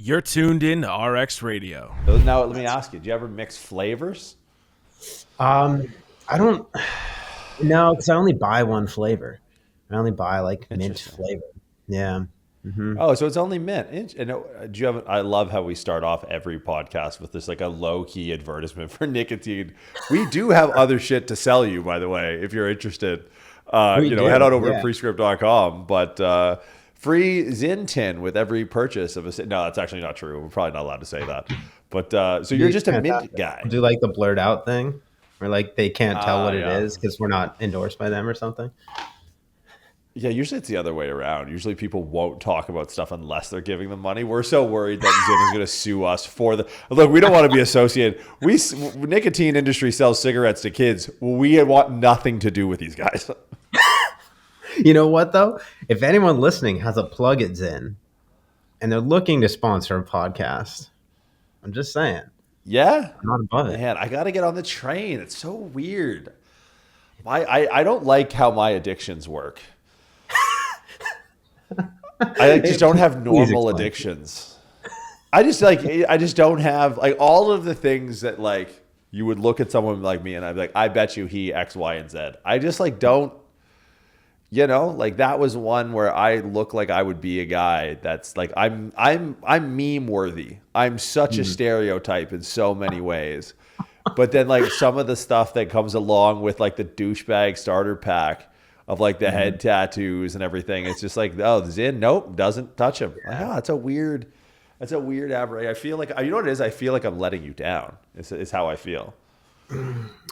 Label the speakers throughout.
Speaker 1: You're tuned in to RX Radio.
Speaker 2: So now let me ask you, do you ever mix flavors?
Speaker 3: I don't know because I only buy one flavor. I only buy like mint
Speaker 2: Interesting.
Speaker 3: flavor. Yeah.
Speaker 2: Oh, so it's only mint. And do you have? I love how we start off every podcast with this like a low key advertisement for nicotine. We do have other shit to sell you, by the way, if you're interested. Head on over to prescript.com. But free Zyn tin with every purchase of a. No, that's actually not true. We're probably not allowed to say that. But so you're just a mint guy.
Speaker 3: Do like the blurred out thing, where like they can't tell what it
Speaker 2: Yeah.
Speaker 3: is because we're not endorsed by them or something.
Speaker 2: Yeah, usually it's the other way around. Usually people won't talk about stuff unless they're giving them money. We're so worried that Zyn is going to sue us for the... Look, we don't want to be associated. Nicotine industry sells cigarettes to kids. We want nothing to do with these guys.
Speaker 3: You know what, though? If anyone listening has a plug at Zyn and they're looking to sponsor a podcast, I'm just saying.
Speaker 2: Yeah?
Speaker 3: I'm not above it.
Speaker 2: Man, I got to get on the train. It's so weird. I don't like how my addictions work. I just don't have normal addictions. I just don't have like all of the things that like you would look at someone like me and I'd be like, I bet you he X, Y, and Z. I just like don't, like that was one where I look like I would be a guy that's like I'm meme worthy. I'm such a stereotype in so many ways. But then like some of the stuff that comes along with like the douchebag starter pack of like the head tattoos and everything. It's just like, oh, Zyn, nope, doesn't touch him. Like, oh, that's a weird average. I feel like, you know what it is? I feel like I'm letting you down. Is how I feel.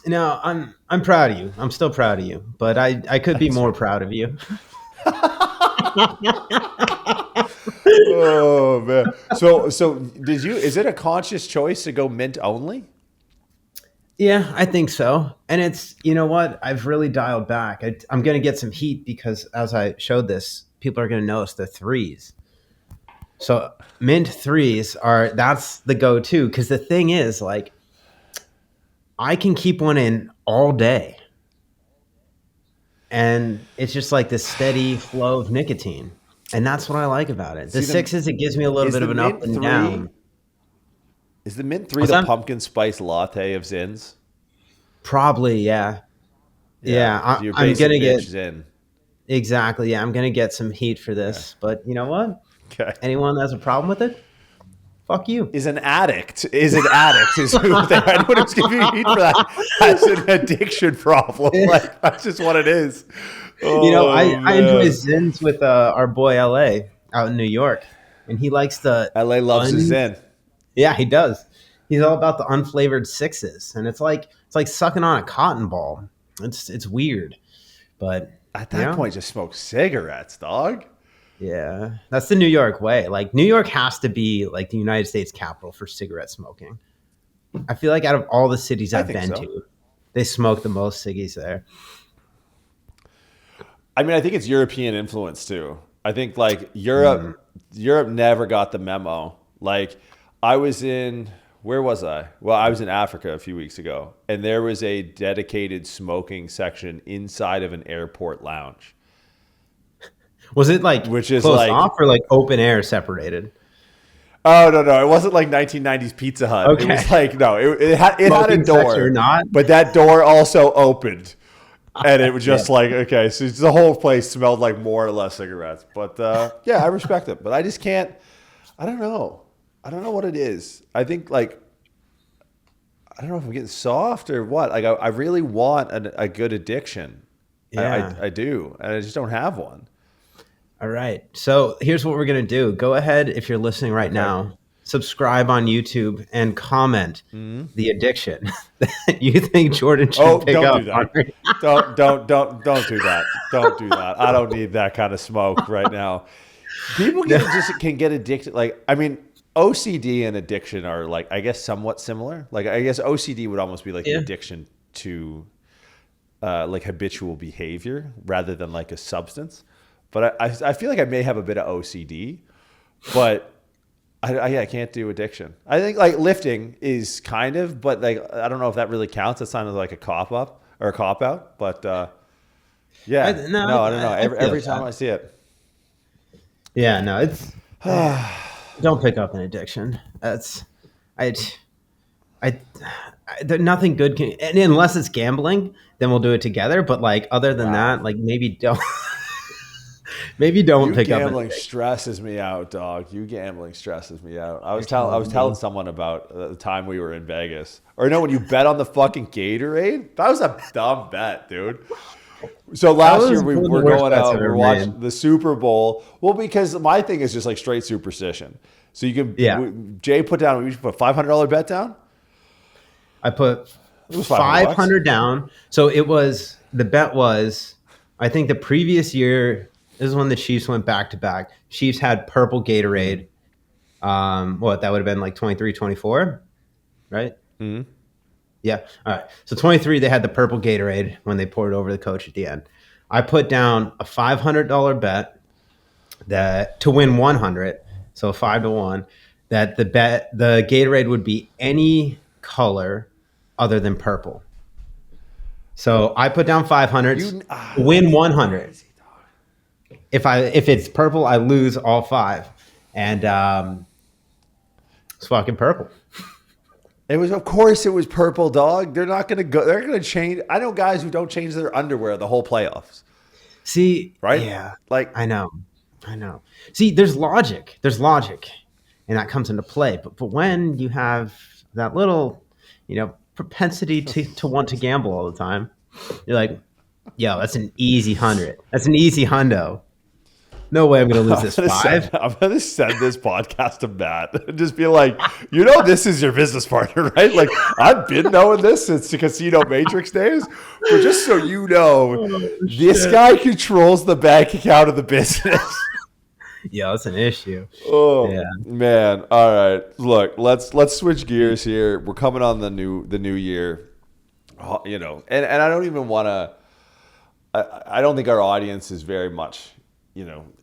Speaker 3: No, I'm proud of you. I'm still proud of you, but I could be more proud of you.
Speaker 2: Oh man. So is it a conscious choice to go mint only?
Speaker 3: Yeah, I think so. And it's, you know what? I've really dialed back. I'm going to get some heat because as I showed this, people are going to notice the threes. So mint threes that's the go-to. Because the thing is, like, I can keep one in all day. And it's just like this steady flow of nicotine. And that's what I like about it. The sixes, it gives me a little bit of an up and down.
Speaker 2: Is the mint 3 the pumpkin spice latte of Zyns?
Speaker 3: Probably, yeah. Yeah,
Speaker 2: so
Speaker 3: I'm going to get...
Speaker 2: Zyn.
Speaker 3: Exactly, yeah. I'm going to get some heat for this. Yeah. But you know what?
Speaker 2: Okay.
Speaker 3: Anyone that has a problem with it, fuck you.
Speaker 2: Is an addict. Is who I know who's giving you heat for that. That's an addiction problem. Like, that's just what it is. Oh,
Speaker 3: I enjoy Zyns with our boy LA out in New York. And he likes the...
Speaker 2: LA loves his Zyn.
Speaker 3: Yeah, he does. He's all about the unflavored sixes, and it's like sucking on a cotton ball. It's weird, but
Speaker 2: at that point, just smoke cigarettes, dog.
Speaker 3: Yeah, that's the New York way. Like New York has to be like the United States capital for cigarette smoking. I feel like out of all the cities I've been to, they smoke the most ciggies there.
Speaker 2: I mean, I think it's European influence too. I think like Europe never got the memo. Like. I was in, where was I? Well, I was in Africa a few weeks ago, and there was a dedicated smoking section inside of an airport lounge.
Speaker 3: Was it like closed off or like open air separated?
Speaker 2: Oh, no. It wasn't like 1990s Pizza Hut. Okay. It was like, no, it had a door, but that door also opened. And it was just like, okay, so the whole place smelled like more or less cigarettes. But yeah, I respect it. But I just can't, I don't know what it is. I think like, I don't know if I'm getting soft or what. Like I really want a good addiction. Yeah. I do. And I just don't have one.
Speaker 3: All right. So here's what we're going to do. Go ahead, if you're listening right now, subscribe on YouTube and comment the addiction that you think Jordan should pick up.
Speaker 2: Don't do that. Don't do that. I don't need that kind of smoke right now. People can get addicted. Like, I mean, OCD and addiction are like, I guess, somewhat similar. Like, I guess OCD would almost be like the addiction to like habitual behavior rather than like a substance. But I feel like I may have a bit of OCD, but I can't do addiction. I think like lifting is kind of, but like, I don't know if that really counts. It sounded like a cop up or a cop out, but yeah, I don't know. Every time I see it.
Speaker 3: Yeah, no, it's... Don't pick up an addiction. That's I I, nothing good can, and unless it's gambling, then we'll do it together. But like other than
Speaker 2: Wow.
Speaker 3: that, like maybe don't, maybe don't
Speaker 2: You
Speaker 3: pick up an
Speaker 2: gambling
Speaker 3: addiction.
Speaker 2: stresses me out, dog. You gambling stresses me out. I
Speaker 3: You're
Speaker 2: was
Speaker 3: telling
Speaker 2: telling
Speaker 3: me.
Speaker 2: someone about the time we were in Vegas. Or no, when you bet on the fucking Gatorade? That was a dumb bet, dude. So
Speaker 3: That
Speaker 2: last year
Speaker 3: was
Speaker 2: we
Speaker 3: one of the
Speaker 2: were
Speaker 3: worst
Speaker 2: going
Speaker 3: bets I've
Speaker 2: out, we're
Speaker 3: ever
Speaker 2: watching
Speaker 3: made.
Speaker 2: the Super Bowl. Well, because my thing is just like straight superstition. So you
Speaker 3: Yeah,
Speaker 2: can Jay put down, we should put $500 bet down.
Speaker 3: I put
Speaker 2: It was $500.
Speaker 3: 500 down. So it was the bet was, I think the previous year. This is when the Chiefs went back to back. Chiefs had purple Gatorade. What that would have been like 23, 24, right?
Speaker 2: Mm-hmm.
Speaker 3: Yeah. All right. So 23, they had the purple Gatorade when they poured it over the coach at the end. I put down a $500 bet that to win 100, so 5-1, that the Gatorade would be any color other than purple. So I put down 500 to win 100. If it's purple, I lose all five, and it's fucking purple.
Speaker 2: It was, of course, it was purple, dog. They're not going to go. They're going to change. I know guys who don't change their underwear the whole playoffs,
Speaker 3: See,
Speaker 2: right?
Speaker 3: yeah,
Speaker 2: Like,
Speaker 3: I know. See, there's logic. And that comes into play. But when you have that little, propensity to want to gamble all the time, you're like, yo, that's an easy 100. That's an easy hundo. No way I'm going to lose this five.
Speaker 2: I'm gonna send this podcast to Matt and just be like, this is your business partner, right? Like, I've been knowing this since the Casino Matrix days, but just so you know, this guy controls the bank account of the business.
Speaker 3: Yeah, that's an issue.
Speaker 2: Oh
Speaker 3: Yeah.
Speaker 2: man! All right, look, let's switch gears here. We're coming on the new year, and I don't even want to. I don't think our audience is very much,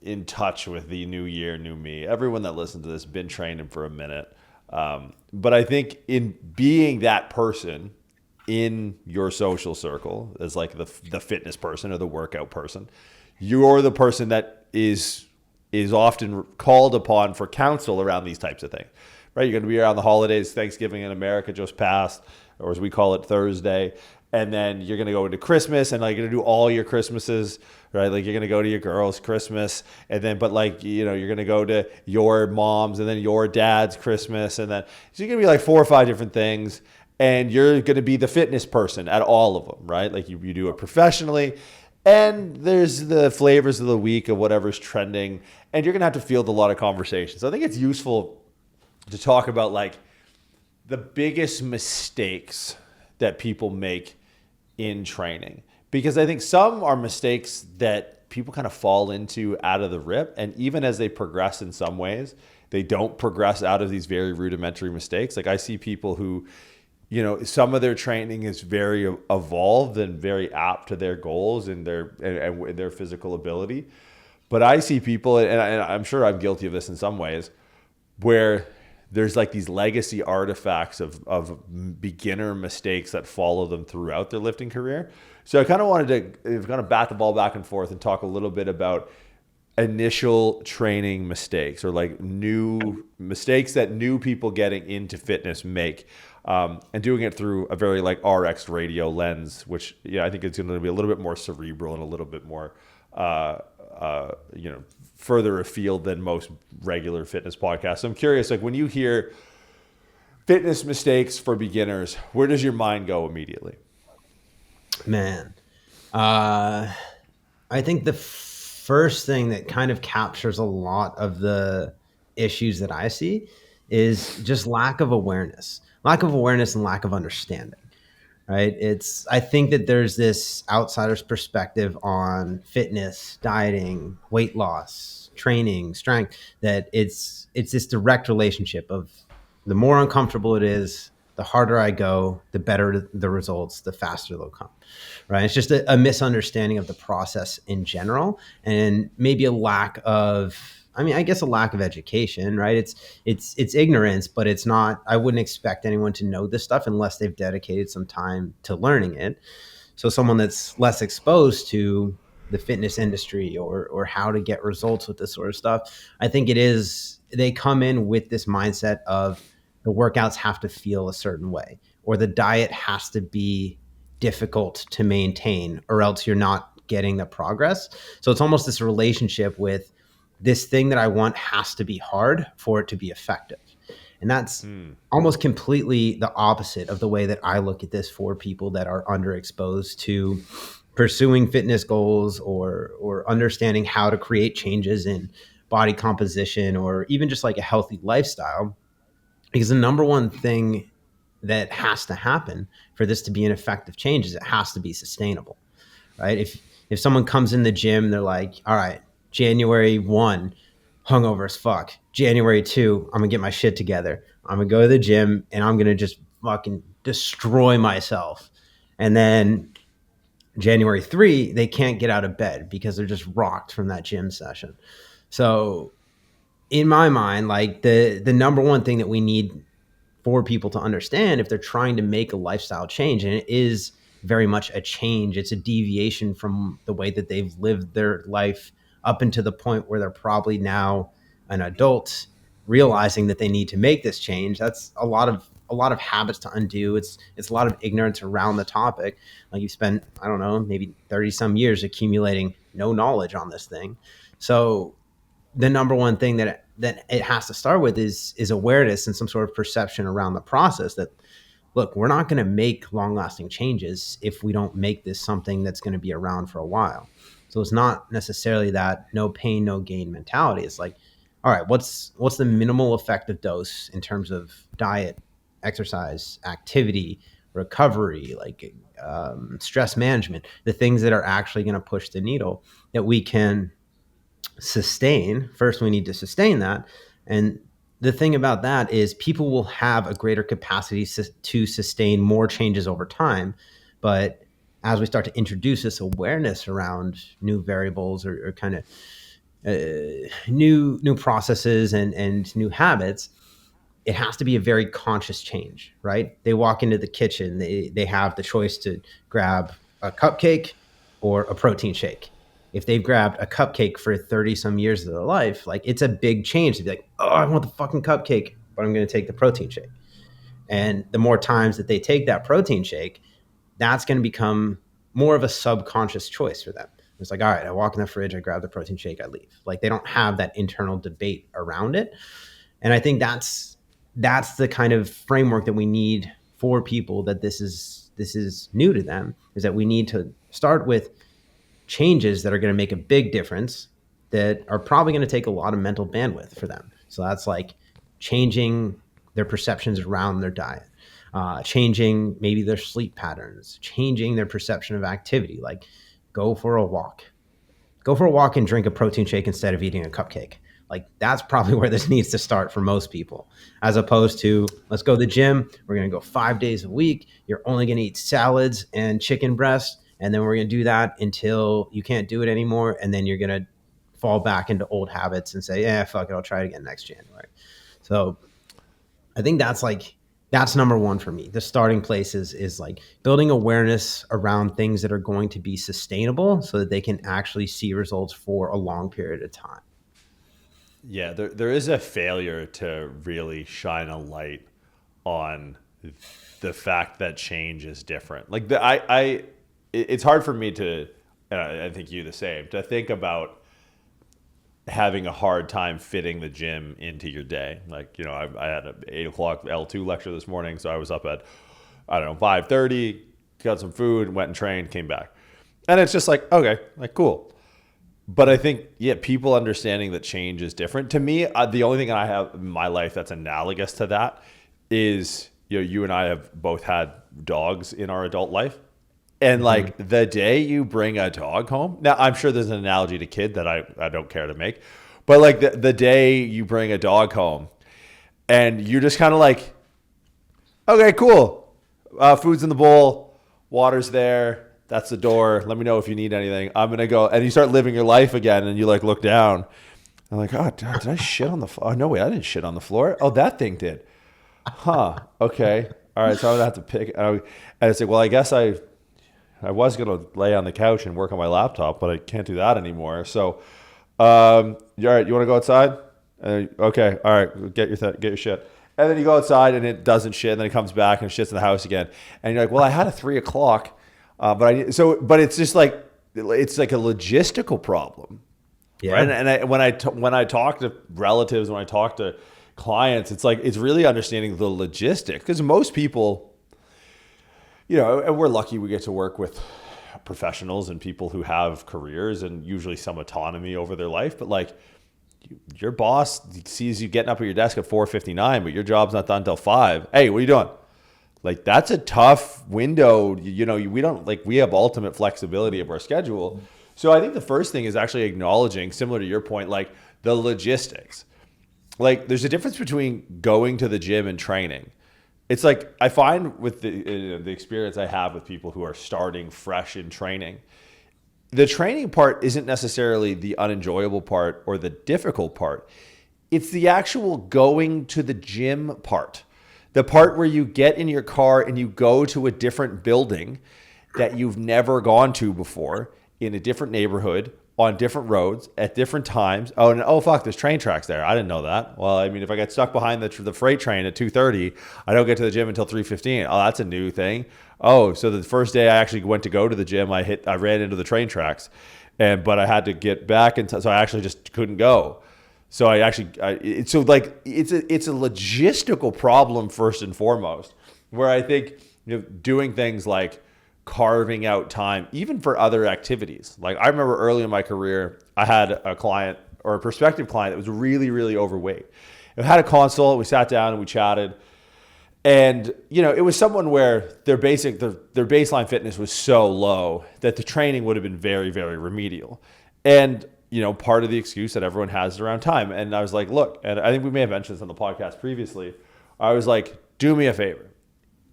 Speaker 2: in touch with the new year, new me. Everyone that listens to this has been training for a minute. But I think in being that person in your social circle, as like the fitness person or the workout person, you're the person that is often called upon for counsel around these types of things, right? You're going to be around the holidays. Thanksgiving in America just passed, or as we call it, Thursday. And then you're going to go into Christmas, and like you're going to do all your Christmases, right? Like you're going to go to your girl's Christmas, and then, but like, you're going to go to your mom's and then your dad's Christmas. And then so you're going to be like 4 or 5 different things. And you're going to be the fitness person at all of them, right? Like you do it professionally. And there's the flavors of the week of whatever's trending. And you're going to have to field a lot of conversations. So I think it's useful to talk about like the biggest mistakes that people make in training, because I think some are mistakes that people kind of fall into out of the rip. And even as they progress in some ways, they don't progress out of these very rudimentary mistakes. Like I see people who, some of their training is very evolved and very apt to their goals and their physical ability. But I see people, and I'm sure I'm guilty of this in some ways, where there's like these legacy artifacts of beginner mistakes that follow them throughout their lifting career. So I kind of wanted to bat the ball back and forth and talk a little bit about initial training mistakes, or like new mistakes that new people getting into fitness make, and doing it through a very like RX radio lens, which I think it's going to be a little bit more cerebral and a little bit more further afield than most regular fitness podcasts. So I'm curious, like when you hear fitness mistakes for beginners, where does your mind go immediately?
Speaker 3: Man, I think the first thing that kind of captures a lot of the issues that I see is just lack of awareness and lack of understanding, right? I think that there's this outsider's perspective on fitness, dieting, weight loss, training, strength, that it's this direct relationship of the more uncomfortable it is, the harder I go, the better the results, the faster they'll come, right? It's just a misunderstanding of the process in general, and maybe a lack of, I guess a lack of education, right? It's ignorance, but it's not, I wouldn't expect anyone to know this stuff unless they've dedicated some time to learning it. So someone that's less exposed to the fitness industry or how to get results with this sort of stuff. I think it is, they come in with this mindset of the workouts have to feel a certain way, or the diet has to be difficult to maintain, or else you're not getting the progress. So it's almost this relationship with this thing that I want has to be hard for it to be effective. And that's almost completely the opposite of the way that I look at this for people that are underexposed to pursuing fitness goals or understanding how to create changes in body composition or even just like a healthy lifestyle. Because the number one thing that has to happen for this to be an effective change is it has to be sustainable, right? If someone comes in the gym, they're like, all right, January 1, hungover as fuck. January 2, I'm gonna get my shit together. I'm gonna go to the gym and I'm gonna just fucking destroy myself. And then January 3, they can't get out of bed because they're just rocked from that gym session. So in my mind, like the number one thing that we need for people to understand if they're trying to make a lifestyle change, and it is very much a change, it's a deviation from the way that they've lived their life up until the point where they're probably now an adult realizing that they need to make this change. That's a lot of habits to undo. It's a lot of ignorance around the topic. Like you've spent, I don't know, maybe 30 some years accumulating no knowledge on this thing. So the number one thing that it has to start with is awareness and some sort of perception around the process that, look, we're not going to make long lasting changes if we don't make this something that's going to be around for a while. So it's not necessarily that no pain, no gain mentality. It's like, all right, what's the minimal effective dose in terms of diet, exercise, activity, recovery, like stress management, the things that are actually going to push the needle that we can sustain. First, we need to sustain that. And the thing about that is people will have a greater capacity to sustain more changes over time. But as we start to introduce this awareness around new variables or kind of new processes and new habits, it has to be a very conscious change, right? They walk into the kitchen, they have the choice to grab a cupcake or a protein shake. If they've grabbed a cupcake for 30 some years of their life, like it's a big change to be like, oh, I want the fucking cupcake, but I'm going to take the protein shake. And the more times that they take that protein shake, that's going to become more of a subconscious choice for them. It's like, all right, I walk in the fridge, I grab the protein shake, I leave. Like they don't have that internal debate around it. And I think that's the kind of framework that we need for people that this is new to them, is that we need to start with changes that are going to make a big difference that are probably going to take a lot of mental bandwidth for them. So that's like changing their perceptions around their diet, changing maybe their sleep patterns, changing their perception of activity, like go for a walk and drink a protein shake instead of eating a cupcake. Like that's probably where this needs to start for most people, as opposed to let's go to the gym. We're going to go 5 days a week. You're only going to eat salads and chicken breast. And then we're going to do that until you can't do it anymore. And then you're going to fall back into old habits and say, yeah, fuck it, I'll try it again next January. So I think that's number one for me. The starting place is like building awareness around things that are going to be sustainable so that they can actually see results for a long period of time.
Speaker 2: Yeah, there is a failure to really shine a light on the fact that change is different. Like it's hard for me to, and I think you the same, to think about having a hard time fitting the gym into your day. Like, I had an 8 o'clock L2 lecture this morning, so I was up at, 5:30, got some food, went and trained, came back. And it's just like, okay, like cool. But I think, people understanding that change is different. To me, the only thing I have in my life that's analogous to that is, you and I have both had dogs in our adult life. And like the day you bring a dog home, now I'm sure there's an analogy to kid that I don't care to make, but like the day you bring a dog home and you're just kind of like, okay, cool. Food's in the bowl, water's there. That's the door. Let me know if you need anything. I'm going to go. And you start living your life again and you like look down. I'm like, oh, did I shit on the floor? Oh, no, wait, I didn't shit on the floor. Oh, that thing did. Huh. Okay. All right. So I'm going to have to pick. And it's like, well, I guess I I was going to lay on the couch and work on my laptop, but I can't do that anymore. So, all right, you want to go outside? Okay, all right, get your shit. And then you go outside and it doesn't shit, and then it comes back and shits in the house again. And you're like, well, I had a 3 o'clock, but it's just like, it's like a logistical problem.
Speaker 3: Yeah.
Speaker 2: Right? And when I talk to relatives, when I talk to clients, it's like, it's really understanding the logistics, because most people, and we're lucky we get to work with professionals and people who have careers and usually some autonomy over their life. But like, your boss sees you getting up at your desk at 4:59, but your job's not done until 5. Hey, what are you doing? Like, that's a tough window. We have ultimate flexibility of our schedule. So I think the first thing is actually acknowledging, similar to your point, like the logistics. Like, there's a difference between going to the gym and training. It's like, I find with the experience I have with people who are starting fresh in training, the training part isn't necessarily the unenjoyable part or the difficult part. It's the actual going to the gym part. The part where you get in your car and you go to a different building that you've never gone to before, in a different neighborhood, on different roads, at different times. Oh, fuck, there's train tracks there. I didn't know that. Well, I mean, if I get stuck behind the freight train at 2:30, I don't get to the gym until 3:15. Oh, that's a new thing. Oh, so the first day I actually went to go to the gym, I ran into the train tracks, but I had to get back, and so I actually just couldn't go. So it's a logistical problem first and foremost, where I think doing things like carving out time, even for other activities. Like, I remember early in my career, I had a client or a prospective client that was really, really overweight. I had a consult, we sat down and we chatted. And, it was someone where their baseline fitness was so low that the training would have been very, very remedial. And, part of the excuse that everyone has around time. And I was like, look, and I think we may have mentioned this on the podcast previously. I was like, do me a favor.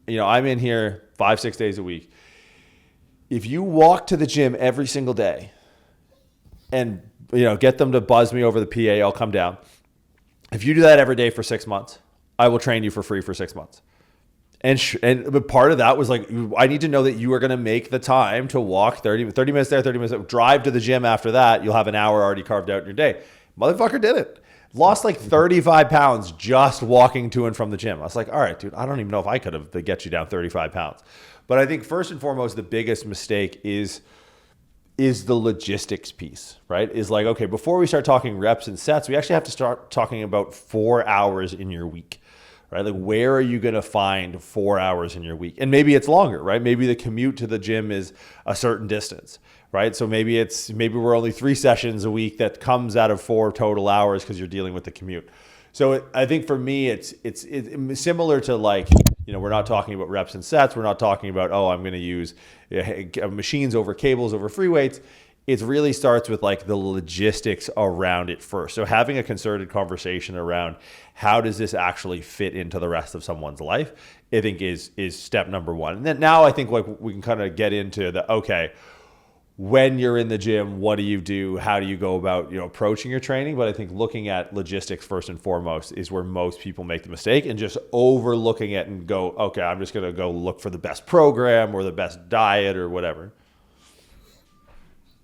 Speaker 2: I'm in here 5-6 days a week. If you walk to the gym every single day and, get them to buzz me over the PA, I'll come down. If you do that every day for 6 months, I will train you for free for 6 months. But part of that was like, I need to know that you are going to make the time to walk 30 minutes there, 30 minutes there, drive to the gym after that. You'll have an hour already carved out in your day. Motherfucker did it. Lost like 35 pounds just walking to and from the gym. I was like, all right, dude, I don't even know if I could have to get you down 35 pounds. But I think first and foremost, the biggest mistake is the logistics piece, right? Is like, okay, before we start talking reps and sets, we actually have to start talking about 4 hours in your week, right? Like, where are you going to find 4 hours in your week? And maybe it's longer, right? Maybe the commute to the gym is a certain distance, right? So maybe we're only 3 sessions a week that comes out of 4 total hours because you're dealing with the commute. So I think for me, it's similar to like, we're not talking about reps and sets. We're not talking about, I'm going to use machines over cables over free weights. It really starts with like the logistics around it first. So having a concerted conversation around how does this actually fit into the rest of someone's life, I think is step number one. And then now I think like we can kind of get into when you're in the gym, what do you do? How do you go about, approaching your training? But I think looking at logistics first and foremost is where most people make the mistake, and just overlooking it and go, okay, I'm just going to go look for the best program or the best diet or whatever.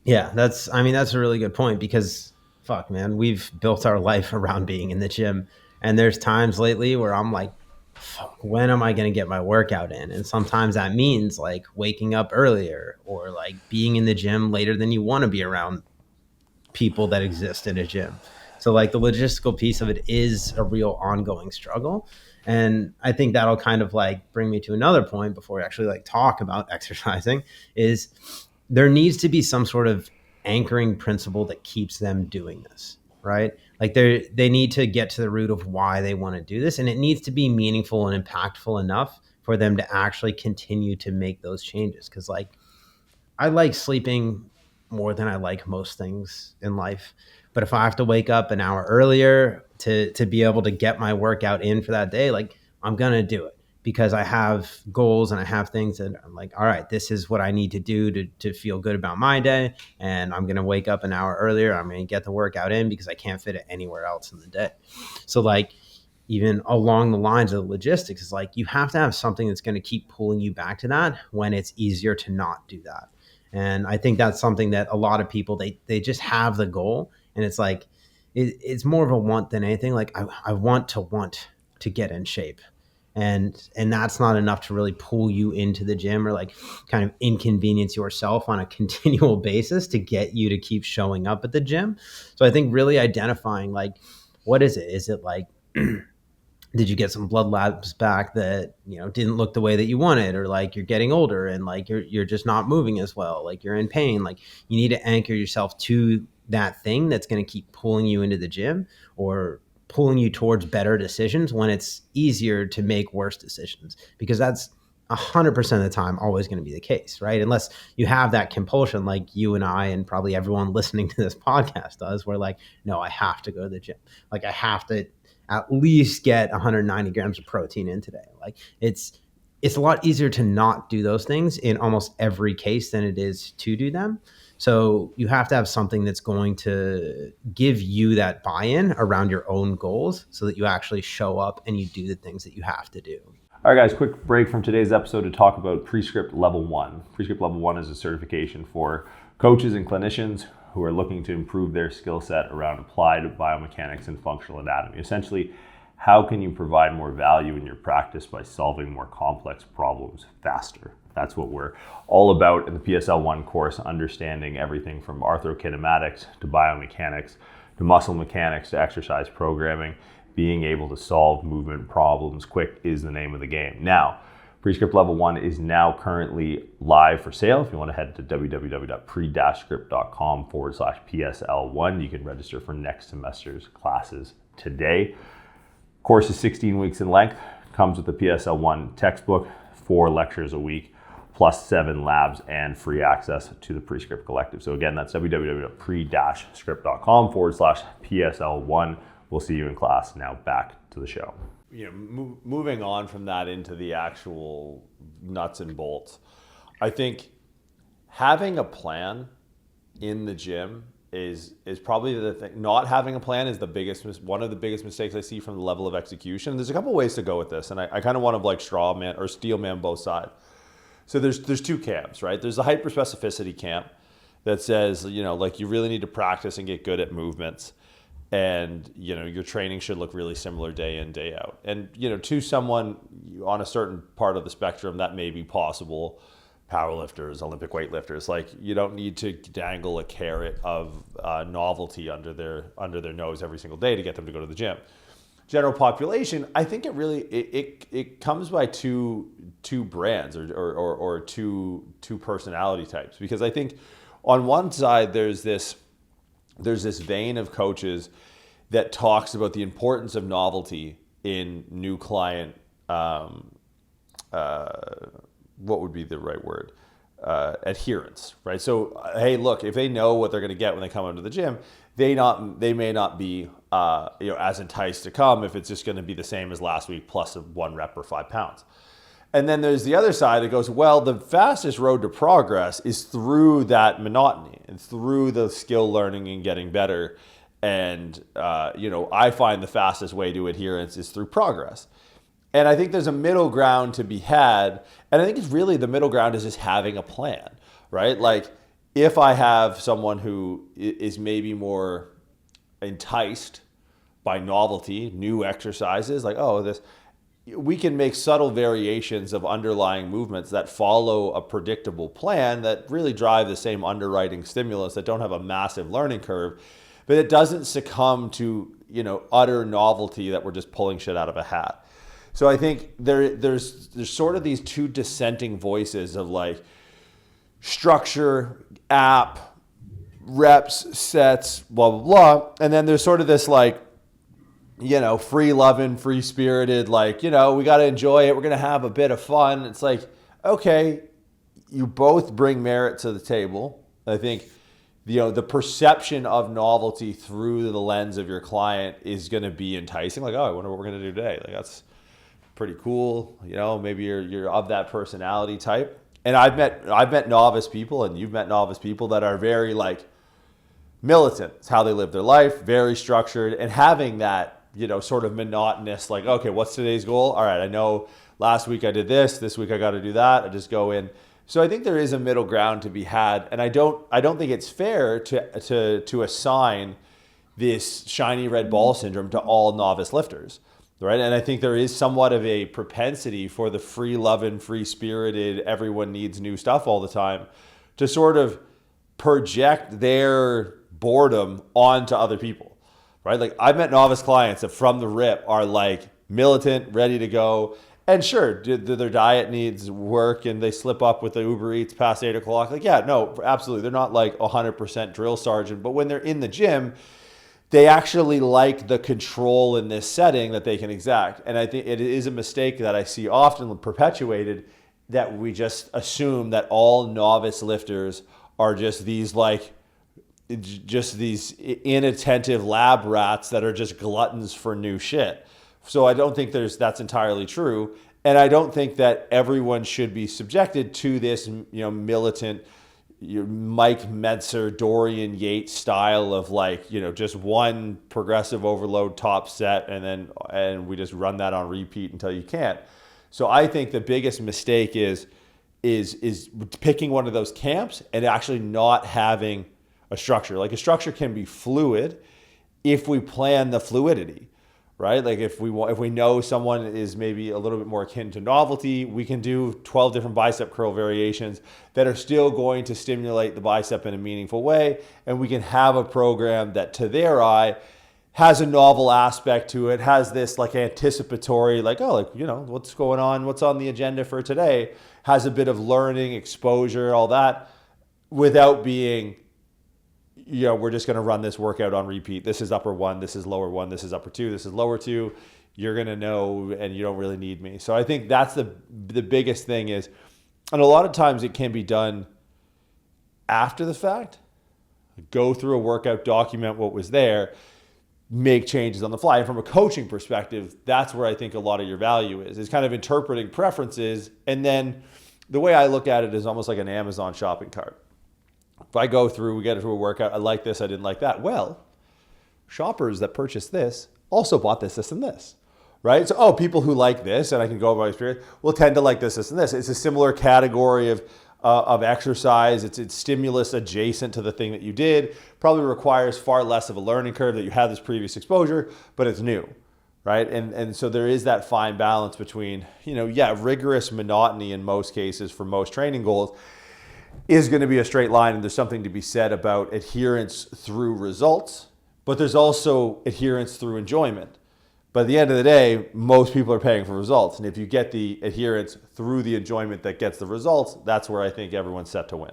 Speaker 3: Yeah, that's a really good point, because fuck, man, we've built our life around being in the gym. And there's times lately where I'm like, fuck, when am I going to get my workout in? And sometimes that means like waking up earlier, or like being in the gym later than you want to be around people that exist in a gym. So like the logistical piece of it is a real ongoing struggle. And I think that'll kind of like bring me to another point before we actually like talk about exercising, is there needs to be some sort of anchoring principle that keeps them doing this, right? Like they need to get to the root of why they want to do this, and it needs to be meaningful and impactful enough for them to actually continue to make those changes. Because like, I like sleeping more than I like most things in life, but if I have to wake up an hour earlier to be able to get my workout in for that day, like, I'm gonna do it, because I have goals and I have things that I'm like, all right, this is what I need to do to feel good about my day. And I'm going to wake up an hour earlier. I'm going to get the workout in because I can't fit it anywhere else in the day. So like, even along the lines of the logistics, is like you have to have something that's going to keep pulling you back to that when it's easier to not do that. And I think that's something that a lot of people, they just have the goal, and it's like it's more of a want than anything. Like I want to get in shape, and that's not enough to really pull you into the gym or like kind of inconvenience yourself on a continual basis to get you to keep showing up at the gym. So I think really identifying like, what is it? Is it like, did you get some blood labs back that, you know, didn't look the way that you wanted, or like you're getting older and like you're just not moving as well, like you're in pain? Like you need to anchor yourself to that thing that's going to keep pulling you into the gym or pulling you towards better decisions when it's easier to make worse decisions, because that's 100% of the time always going to be the case, right? Unless you have that compulsion like you and I and probably everyone listening to this podcast does, where like, no, I have to go to the gym. Like I have to at least get 190 grams of protein in today. Like it's a lot easier to not do those things in almost every case than it is to do them. So you have to have something that's going to give you that buy-in around your own goals so that you actually show up and you do the things that you have to do.
Speaker 4: All right, guys, quick break from today's episode to talk about Prescript Level 1. Prescript Level 1 is a certification for coaches and clinicians who are looking to improve their skill set around applied biomechanics and functional anatomy. Essentially, how can you provide more value in your practice by solving more complex problems faster? That's what we're all about in the PSL1 course, understanding everything from arthrokinematics to biomechanics to muscle mechanics to exercise programming. Being able to solve movement problems quick is the name of the game. Now, Prescript Level 1 is now currently live for sale. If you want to head to www.pre-script.com/PSL1, you can register for next semester's classes today. Course is 16 weeks in length, comes with the PSL1 textbook, 4 lectures a week, plus 7 labs and free access to the Prescript Collective. So again, that's www.pre-script.com/PSL1. We'll see you in class. Now back to the show.
Speaker 2: You know, moving on from that into the actual nuts and bolts, I think having a plan in the gym is probably the thing. Not having a plan is one of the biggest mistakes I see from the level of execution. There's a couple ways to go with this, and I kind of want to like straw man or steel man both sides. So there's two camps, right? There's the hyper specificity camp that says, you know, like you really need to practice and get good at movements, and you know your training should look really similar day in, day out. And you know, to someone on a certain part of the spectrum, that may be possible. Powerlifters, Olympic weightlifters, like you don't need to dangle a carrot of novelty under their nose every single day to get them to go to the gym. General population, I think it comes by two brands or two personality types, because I think on one side there's this vein of coaches that talks about the importance of novelty in new client, what would be the right word? Adherence, right? So, hey, look, if they know what they're going to get when they come into the gym, they may not be as enticed to come if it's just going to be the same as last week plus 1 rep or 5 pounds. And then there's the other side that goes, well, the fastest road to progress is through that monotony and through the skill learning and getting better. And, I find the fastest way to adherence is through progress. And I think there's a middle ground to be had. And I think it's really the middle ground is just having a plan, right? Like if I have someone who is maybe more enticed by novelty, new exercises, like, we can make subtle variations of underlying movements that follow a predictable plan that really drive the same underwriting stimulus, that don't have a massive learning curve, but it doesn't succumb to, utter novelty that we're just pulling shit out of a hat. So I think there's sort of these two dissenting voices of like structure, app, reps, sets, blah, blah, blah. And then there's sort of this like, free loving, free spirited, like, we got to enjoy it. We're going to have a bit of fun. It's like, okay, you both bring merit to the table. I think, the perception of novelty through the lens of your client is going to be enticing. Like, I wonder what we're going to do today. Like, that's pretty cool. Maybe you're of that personality type. And I've met novice people, and you've met novice people that are very like militant. It's how they live their life, very structured, and having that sort of monotonous, like, okay, what's today's goal? All right, I know last week I did this week I got to do that. I just go in. So I think there is a middle ground to be had, and I don't think it's fair to assign this shiny red ball syndrome to all novice lifters, right? And I think there is somewhat of a propensity for the free loving, free spirited, everyone needs new stuff all the time to sort of project their boredom onto other people, right? Like I've met novice clients that from the rip are like militant, ready to go. And sure, do their diet needs work and they slip up with the Uber Eats past 8 o'clock? Like, yeah, no, absolutely. They're not like 100% drill sergeant, but when they're in the gym, they actually like the control in this setting that they can exact. And I think it is a mistake that I see often perpetuated, that we just assume that all novice lifters are just these inattentive lab rats that are just gluttons for new shit. So I don't think that's entirely true. And I don't think that everyone should be subjected to this, militant, Mike Metzer, Dorian Yates style of just one progressive overload top set and we just run that on repeat until you can't. So I think the biggest mistake is picking one of those camps and actually not having a structure. Like a structure can be fluid if we plan the fluidity, right? Like if we know someone is maybe a little bit more akin to Novelty, we can do 12 different bicep curl variations that are still going to stimulate the bicep in a meaningful way. And we can have a program that to their eye has a novel aspect to it, has this anticipatory, what's going on, what's on the agenda for today, has a bit of learning, exposure, all that, without being, we're just going to run this workout on repeat. This is upper one, this is lower one, this is upper two, this is lower two. You're going to know, and you don't really need me. So I think that's the biggest thing is, and a lot of times it can be done after the fact. Go through a workout, document what was there, make changes on the fly. And from a coaching perspective, that's where I think a lot of your value is kind of interpreting preferences. And then the way I look at it is almost like an Amazon shopping cart. If I go through, we get into a workout, I like this, I didn't like that. Well, shoppers that purchased this also bought this, and this, right? So, people who like this, and I can go by experience, will tend to like this, and this. It's a similar category of exercise. It's stimulus adjacent to the thing that you did. Probably requires far less of a learning curve, that you have this previous exposure, but it's new, right? And so there is that fine balance between, rigorous monotony in most cases for most training goals is going to be a straight line, and there's something to be said about adherence through results, but there's also adherence through enjoyment. But at the end of the day, most people are paying for results. And if you get the adherence through the enjoyment that gets the results, that's where I think everyone's set to win.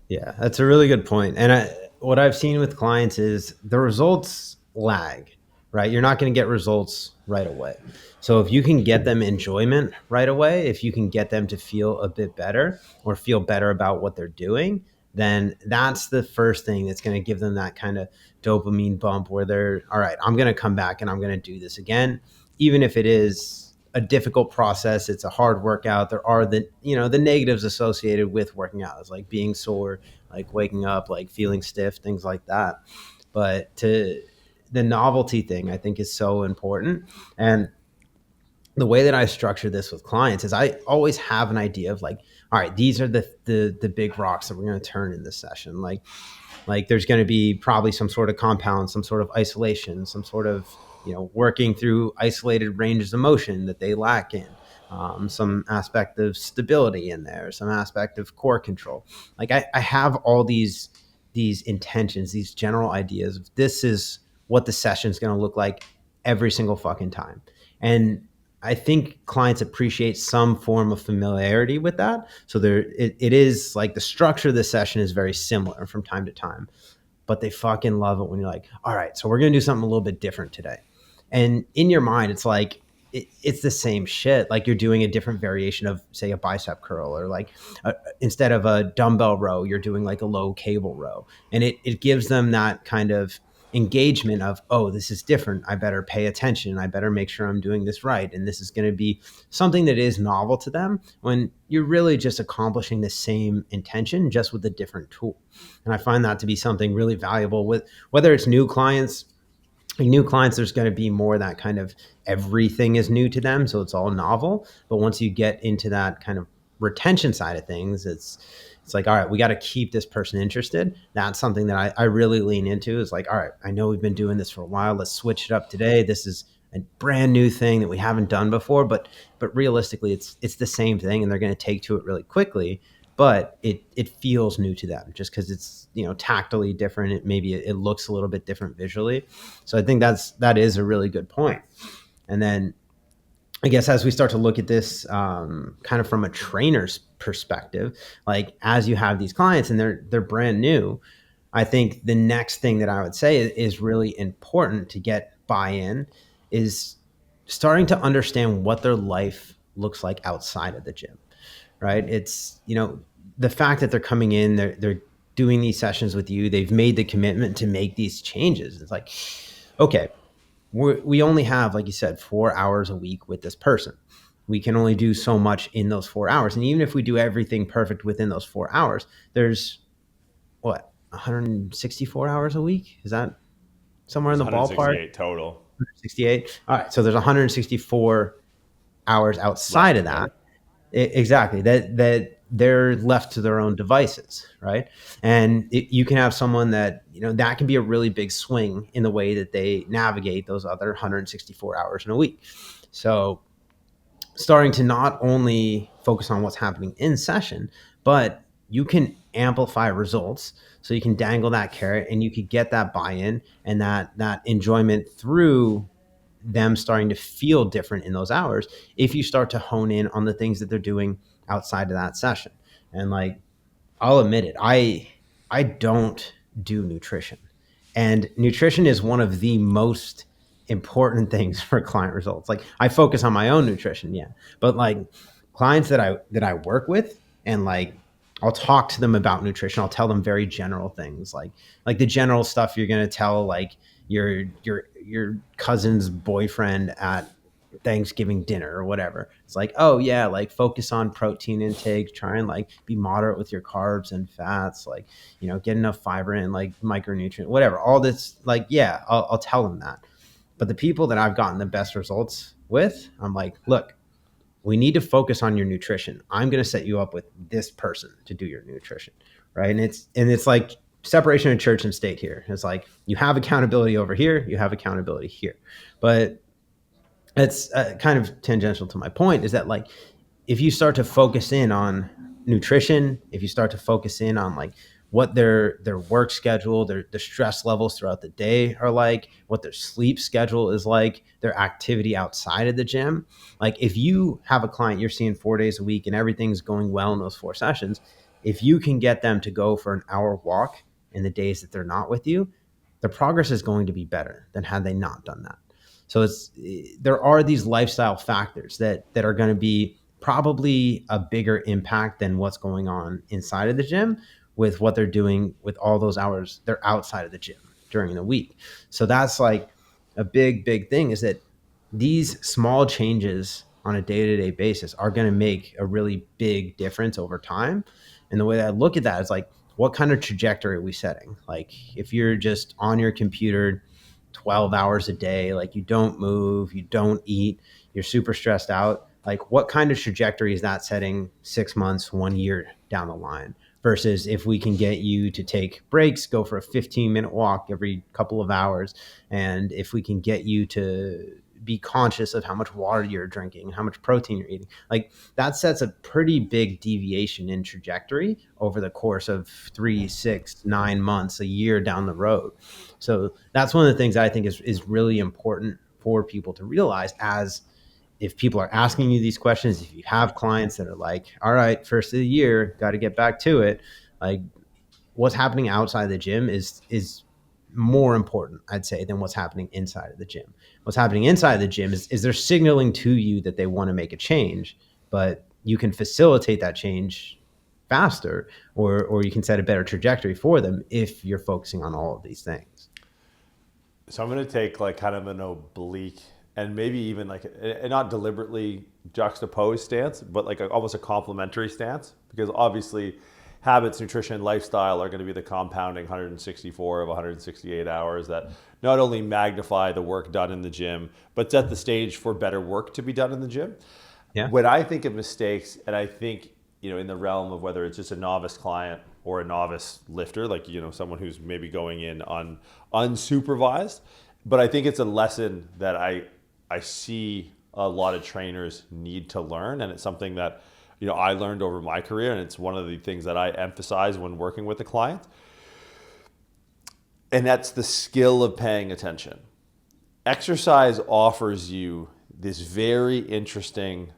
Speaker 3: Yeah, that's a really good point. And what I've seen with clients is the results lag, right? You're not going to get results right away. So if you can get them enjoyment right away, if you can get them to feel a bit better or feel better about what they're doing, then that's the first thing that's going to give them that kind of dopamine bump where they're, all right, I'm going to come back and I'm going to do this again. Even if it is a difficult process, it's a hard workout. There are the negatives associated with working out. It's like being sore, like waking up, like feeling stiff, things like that. But the novelty thing, I think, is so important. And the way that I structure this with clients is I always have an idea of all right, these are the big rocks that we're going to turn in this session. Like there's going to be probably some sort of compound, some sort of isolation, some sort of, working through isolated ranges of motion that they lack in, some aspect of stability in there, some aspect of core control. I have all these intentions, these general ideas of this is what the session is going to look like every single fucking time. And I think clients appreciate some form of familiarity with that. So it is like the structure of the session is very similar from time to time, but they fucking love it when you're like, all right, so we're going to do something a little bit different today. And in your mind, it's like, it's the same shit. Like you're doing a different variation of, say, a bicep curl, or instead of a dumbbell row, you're doing like a low cable row. And it gives them that kind of engagement of, oh, this is different. I better pay attention. I better make sure I'm doing this right. And this is going to be something that is novel to them when you're really just accomplishing the same intention, just with a different tool. And I find that to be something really valuable with whether it's new clients new clients, there's going to be more that kind of everything is new to them, so it's all novel. But once you get into that kind of retention side of things, it's like, all right, we got to keep this person interested. That's something that I really lean into, is like, all right, I know we've been doing this for a while, let's switch it up today. This is a brand new thing that we haven't done before, but realistically it's the same thing, and they're going to take to it really quickly. But it feels new to them just because it's, tactily different. It looks a little bit different visually. So I think that is a really good point. And then I guess as we start to look at this kind of from a trainer's perspective, like as you have these clients and they're brand new, I think the next thing that I would say is really important to get buy-in is starting to understand what their life looks like outside of the gym, right? It's, the fact that they're coming in, they're doing these sessions with you, they've made the commitment to make these changes. It's like, okay, we only have, like you said, 4 hours a week with this person. We can only do so much in those 4 hours. And even if we do everything perfect within those 4 hours, there's 164 hours a week? Is that somewhere in the ballpark?
Speaker 2: 168 total.
Speaker 3: 168. All right. So there's 164 hours outside of that. Exactly. That they're left to their own devices, right? And you can have someone that, that can be a really big swing in the way that they navigate those other 164 hours in a week. So starting to not only focus on what's happening in session, but you can amplify results. So you can dangle that carrot and you could get that buy-in and that enjoyment through them starting to feel different in those hours if you start to hone in on the things that they're doing outside of that session. And like, I'll admit it, I don't do nutrition, and nutrition is one of the most important things for client results. Like, I focus on my own nutrition, yeah, but like clients that I work with, and like I'll talk to them about nutrition. I'll tell them very general things, like the general stuff you're going to tell like your cousin's boyfriend at Thanksgiving dinner or whatever. It's like, oh yeah, like focus on protein intake, try and like be moderate with your carbs and fats, like, get enough fiber and like micronutrient, whatever, all this, like, yeah, I'll tell them that. But the people that I've gotten the best results with, I'm like, look, we need to focus on your nutrition. I'm going to set you up with this person to do your nutrition. Right. And it's like separation of church and state here. It's like, you have accountability over here, you have accountability here. But it's kind of tangential to my point, is that like, if you start to focus in on nutrition, if you start to focus in on like what their work schedule, their stress levels throughout the day are like, what their sleep schedule is like, their activity outside of the gym. Like, if you have a client you're seeing 4 days a week and everything's going well in those 4 sessions, if you can get them to go for an hour walk in the days that they're not with you, the progress is going to be better than had they not done that. So there are these lifestyle factors that are going to be probably a bigger impact than what's going on inside of the gym with what they're doing with all those hours they're outside of the gym during the week. So that's like a big thing, is that these small changes on a day-to-day basis are going to make a really big difference over time. And the way that I look at that is like, what kind of trajectory are we setting? Like, if you're just on your computer 12 hours a day, like you don't move, you don't eat, you're super stressed out, like what kind of trajectory is that setting 6 months, 1 year down the line? Versus if we can get you to take breaks, go for a 15-minute walk every couple of hours. And if we can get you to be conscious of how much water you're drinking, how much protein you're eating, like that sets a pretty big deviation in trajectory over the course of 3, 6, 9 months, a year down the road. So that's one of the things I think is really important for people to realize, as if people are asking you these questions, if you have clients that are like, all right, first of the year, got to get back to it, like what's happening outside the gym is more important, I'd say, than what's happening inside of the gym. What's happening inside of the gym is they're signaling to you that they want to make a change, but you can facilitate that change faster, or you can set a better trajectory for them if you're focusing on all of these things.
Speaker 2: So I'm going to take like kind of an oblique and maybe even like a not deliberately juxtaposed stance, but like almost a complementary stance, because obviously habits, nutrition, lifestyle are going to be the compounding 164 of 168 hours that not only magnify the work done in the gym, but set the stage for better work to be done in the gym.
Speaker 3: Yeah.
Speaker 2: When I think of mistakes, and I think, in the realm of whether it's just a novice client or a novice lifter, like, someone who's maybe going in unsupervised, but I think it's a lesson that I see a lot of trainers need to learn. And it's something that, I learned over my career. And it's one of the things that I emphasize when working with a client. And that's the skill of paying attention. Exercise offers you this very interesting,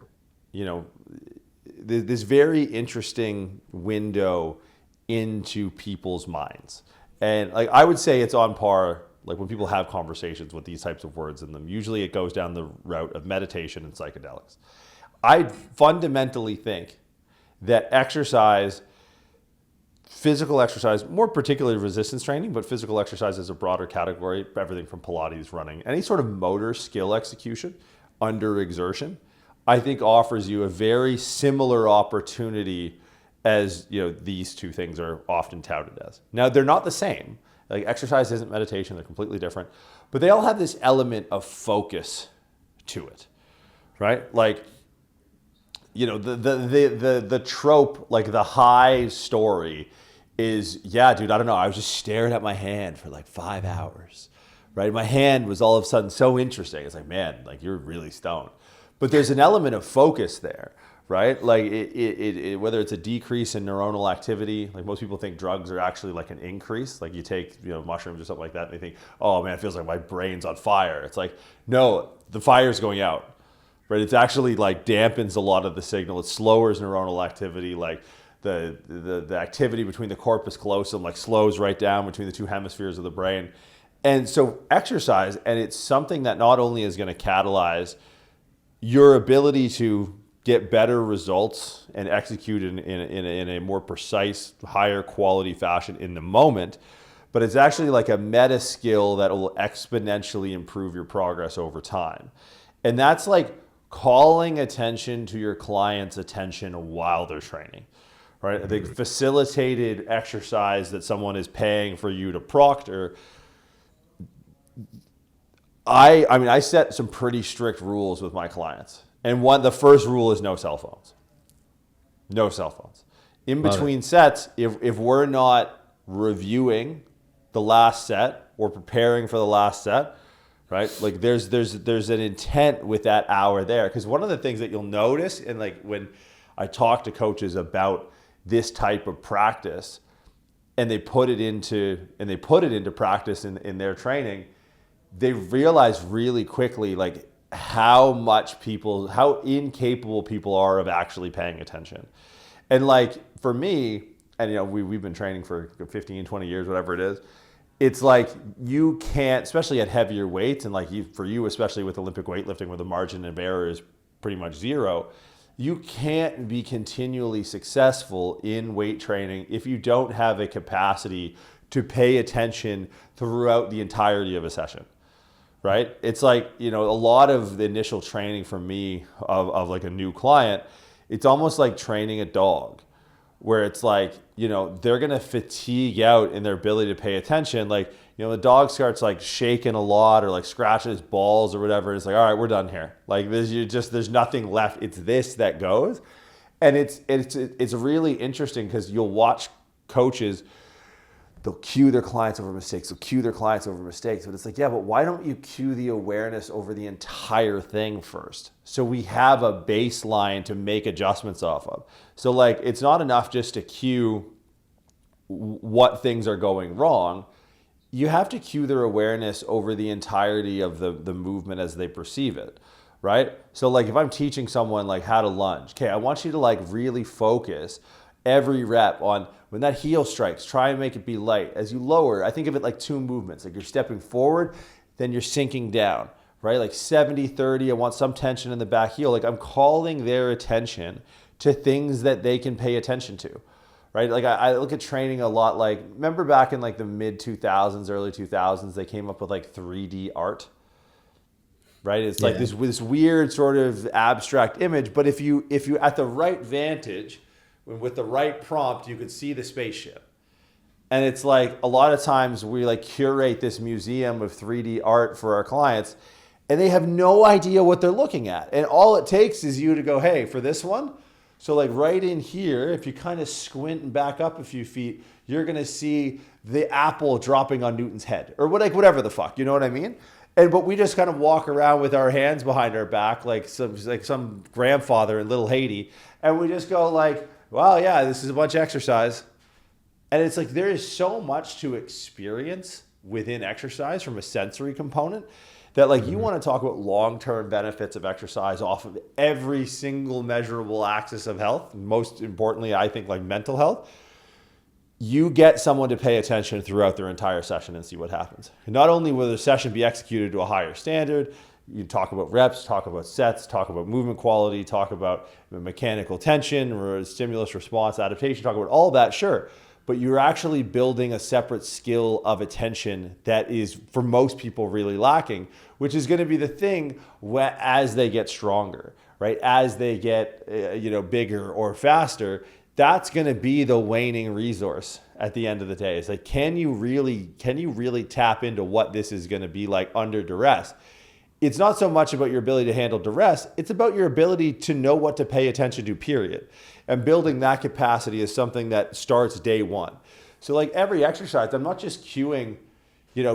Speaker 2: this very interesting window into people's minds. And like, I would say it's on par, like when people have conversations with these types of words in them, usually it goes down the route of meditation and psychedelics. I fundamentally think that exercise, physical exercise, more particularly resistance training, but physical exercise is a broader category, everything from Pilates, running, any sort of motor skill execution under exertion, I think offers you a very similar opportunity as these two things are often touted as. Now, they're not the same. Like, exercise isn't meditation, they're completely different, but they all have this element of focus to it, right? Like, the trope, like the high story is, yeah, dude, I don't know, I was just staring at my hand for like 5 hours, right? My hand was all of a sudden so interesting. It's like, man, like, you're really stoned. But there's an element of focus there, right? Like it whether it's a decrease in neuronal activity, like most people think drugs are actually like an increase. Like you take, mushrooms or something like that and they think, oh man, it feels like my brain's on fire. It's like, no, the fire's going out, right? It's actually like dampens a lot of the signal. It lowers neuronal activity. Like the activity between the corpus callosum like slows right down between the two hemispheres of the brain. And so exercise, and it's something that not only is going to catalyze your ability to get better results and execute in a more precise, higher quality fashion in the moment, but it's actually like a meta skill that will exponentially improve your progress over time. And that's like calling attention to your client's attention while they're training, right? I think facilitated exercise that someone is paying for you to proctor. I set some pretty strict rules with my clients. And the first rule is no cell phones. No cell phones. In between sets, if we're not reviewing the last set or preparing for the last set, right? Like there's an intent with that hour there. Because one of the things that you'll notice, and like when I talk to coaches about this type of practice, and they put it into practice in their training, they realize really quickly like how incapable people are of actually paying attention. And like for me, and we've been training for 15, 20 years, whatever it is, it's like you can't, especially at heavier weights, and like for you, especially with Olympic weightlifting where the margin of error is pretty much zero, you can't be continually successful in weight training if you don't have a capacity to pay attention throughout the entirety of a session. Right? It's like, a lot of the initial training for me of like a new client, it's almost like training a dog where it's like, they're going to fatigue out in their ability to pay attention. Like, the dog starts like shaking a lot or like scratching his balls or whatever. And it's like, all right, we're done here. Like there's nothing left. It's this that goes. And it's really interesting because you'll watch coaches, they'll cue their clients over mistakes. But it's like, yeah, but why don't you cue the awareness over the entire thing first? So we have a baseline to make adjustments off of. So like, it's not enough just to cue what things are going wrong. You have to cue their awareness over the entirety of the movement as they perceive it, right? So like if I'm teaching someone like how to lunge, okay, I want you to like really focus every rep on when that heel strikes, try and make it be light. As you lower, I think of it like two movements. Like you're stepping forward, then you're sinking down, right? Like 70-30, I want some tension in the back heel. Like I'm calling their attention to things that they can pay attention to, right? Like I look at training a lot. Like remember back in like the mid 2000s, early 2000s, they came up with like 3D art, right? It's like this weird sort of abstract image. But if you at the right vantage, when with the right prompt, you could see the spaceship. And it's like a lot of times we like curate this museum of 3D art for our clients, and they have no idea what they're looking at. And all it takes is you to go, hey, for this one, so like right in here, if you kind of squint and back up a few feet, you're going to see the apple dropping on Newton's head or whatever the fuck, you know what I mean? But we just kind of walk around with our hands behind our back like some grandfather in Little Haiti. And we just go like, wow, yeah, this is a bunch of exercise. And it's like there is so much to experience within exercise from a sensory component that like you want to talk about long-term benefits of exercise off of every single measurable axis of health. Most importantly, I think like mental health. You get someone to pay attention throughout their entire session and see what happens. Not only will the session be executed to a higher standard, you talk about reps, talk about sets, talk about movement quality, talk about mechanical tension, or stimulus response, adaptation, talk about all that, sure. But you're actually building a separate skill of attention that is, for most people, really lacking, which is going to be the thing as they get stronger, right? As they get bigger or faster, that's going to be the waning resource at the end of the day. It's like, can you really tap into what this is going to be like under duress? It's not so much about your ability to handle duress. It's about your ability to know what to pay attention to, period. And building that capacity is something that starts day one. So like every exercise, I'm not just cueing,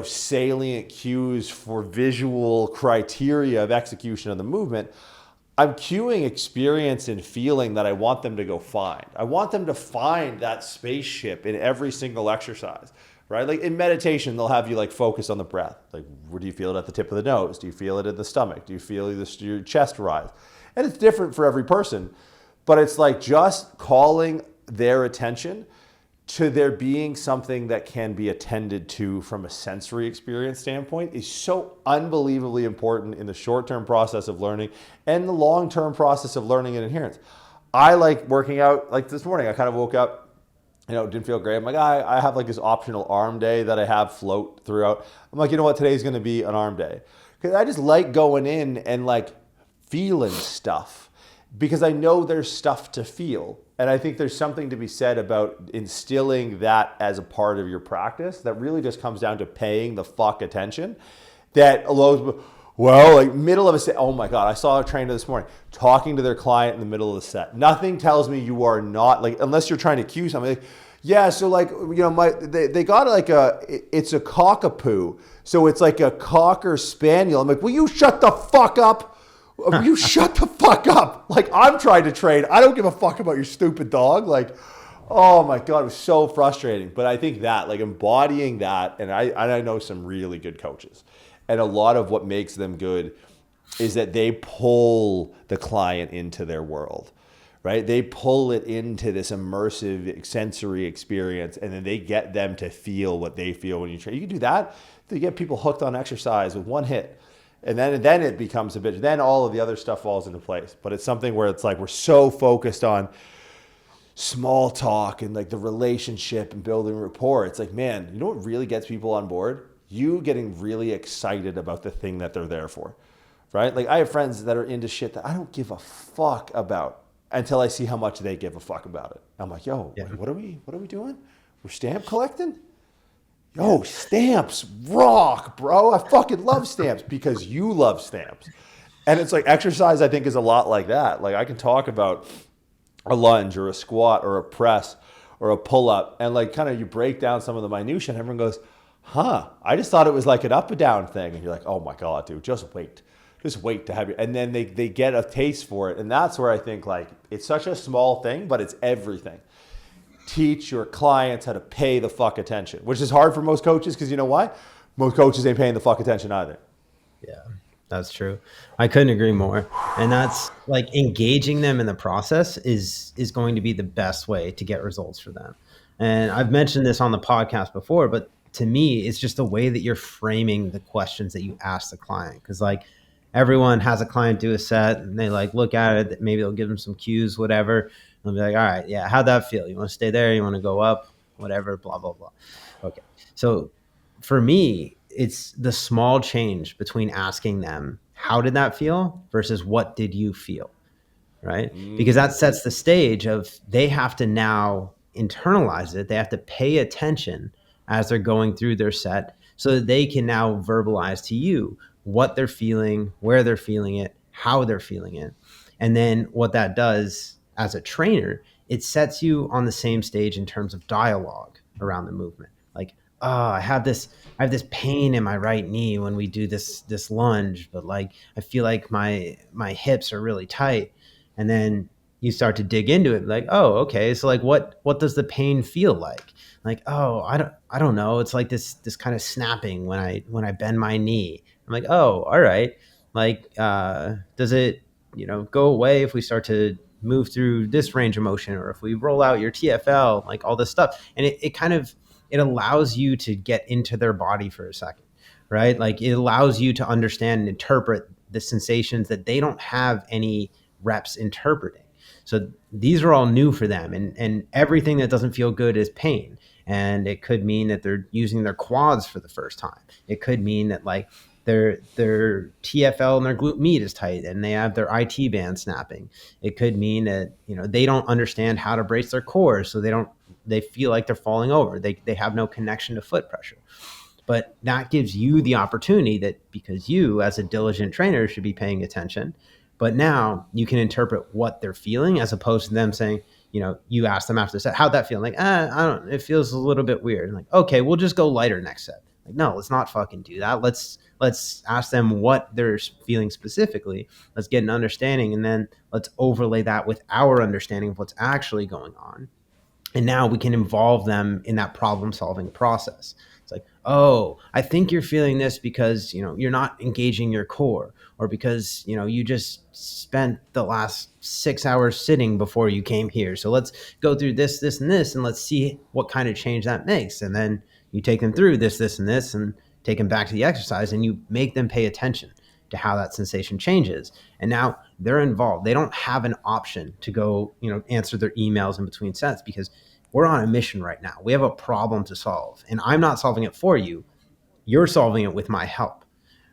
Speaker 2: salient cues for visual criteria of execution of the movement. I'm cueing experience and feeling that I want them to go find. I want them to find that spaceship in every single exercise. Right? Like in meditation, they'll have you like focus on the breath. Like, where do you feel it at the tip of the nose? Do you feel it in the stomach? Do you feel your chest rise? And it's different for every person, but it's like just calling their attention to there being something that can be attended to from a sensory experience standpoint is so unbelievably important in the short-term process of learning and the long-term process of learning and adherence. I like working out. Like this morning, I kind of woke up, didn't feel great. I'm like, I have like this optional arm day that I have float throughout. I'm like, you know what? Today's going to be an arm day. Because I just like going in and like feeling stuff because I know there's stuff to feel. And I think there's something to be said about instilling that as a part of your practice that really just comes down to paying the fuck attention that allows. Well, like middle of a set, oh my God, I saw a trainer this morning talking to their client in the middle of the set. Nothing tells me you are not, like, unless you're trying to cue something. Like, yeah, so like, they got like it's a cockapoo. So it's like a cocker spaniel. I'm like, will you shut the fuck up? Will you shut the fuck up? Like, I'm trying to train. I don't give a fuck about your stupid dog. Like, oh my God, it was so frustrating. But I think that, like embodying that, and I know some really good coaches. And a lot of what makes them good is that they pull the client into their world, right? They pull it into this immersive sensory experience, and then they get them to feel what they feel when you train. You can do that to get people hooked on exercise with one hit. And then it becomes a bit, then all of the other stuff falls into place. But it's something where it's like we're so focused on small talk and like the relationship and building rapport. It's like, man, you know what really gets people on board? You getting really excited about the thing that they're there for, right? Like I have friends that are into shit that I don't give a fuck about until I see how much they give a fuck about it. I'm like, yo, yeah. What are we doing? We're stamp collecting? Yo, stamps rock, bro. I fucking love stamps because you love stamps. And it's like exercise, I think, is a lot like that. Like I can talk about a lunge or a squat or a press or a pull-up and like kind of you break down some of the minutia and everyone goes, I just thought it was like an up and down thing. And you're like, oh my God, dude, just wait to have you. And then they get a taste for it. And that's where I think like, it's such a small thing, but it's everything. Teach your clients how to pay the fuck attention, which is hard for most coaches. Cause you know why? Most coaches ain't paying the fuck attention either.
Speaker 3: Yeah, that's true. I couldn't agree more. And that's like engaging them in the process is going to be the best way to get results for them. And I've mentioned this on the podcast before, but to me, it's just the way that you're framing the questions that you ask the client. Cause like everyone has a client do a set and they like look at it, maybe they'll give them some cues, whatever. They'll be like, all right, yeah, how'd that feel? You want to stay there? You want to go up? Whatever, blah, blah, blah. Okay. So for me, it's the small change between asking them, how did that feel versus what did you feel? right? Because that sets the stage of they have to now internalize it. They have to pay attention as they're going through their set so that they can now verbalize to you what they're feeling, where they're feeling it, how they're feeling it. And then what that does as a trainer, it sets you on the same stage in terms of dialogue around the movement. Like, oh, I have this pain in my right knee when we do this lunge, but like I feel like my hips are really tight. And then you start to dig into it, like, oh, okay, so like what does the pain feel like? Like, oh, I don't know. It's like this kind of snapping when I bend my knee. I'm like, oh, all right. Like, does it, go away if we start to move through this range of motion, or if we roll out your TFL, like all this stuff. And it kind of, it allows you to get into their body for a second, right? Like it allows you to understand and interpret the sensations that they don't have any reps interpreting. So these are all new for them, and everything that doesn't feel good is pain. And it could mean that they're using their quads for the first time. It could mean that like their TFL and their glute med is tight and they have their IT band snapping. It could mean that, they don't understand how to brace their core. So they feel like they're falling over. They have no connection to foot pressure. But that gives you the opportunity that, because you as a diligent trainer should be paying attention, but now you can interpret what they're feeling, as opposed to them saying, you ask them after the set, how'd that feel? Like, I don't, it feels a little bit weird. And like, okay, we'll just go lighter next set. Like, no, let's not fucking do that. Let's ask them what they're feeling specifically. Let's get an understanding, and then let's overlay that with our understanding of what's actually going on. And now we can involve them in that problem solving process. It's like, oh, I think you're feeling this because, you're not engaging your core, or because, you just spent the last 6 hours sitting before you came here. So let's go through this, and this, and let's see what kind of change that makes. And then you take them through this, and this, and take them back to the exercise, and you make them pay attention to how that sensation changes. And now they're involved. They don't have an option to go, answer their emails in between sets, because we're on a mission right now. We have a problem to solve, and I'm not solving it for you. You're solving it with my help,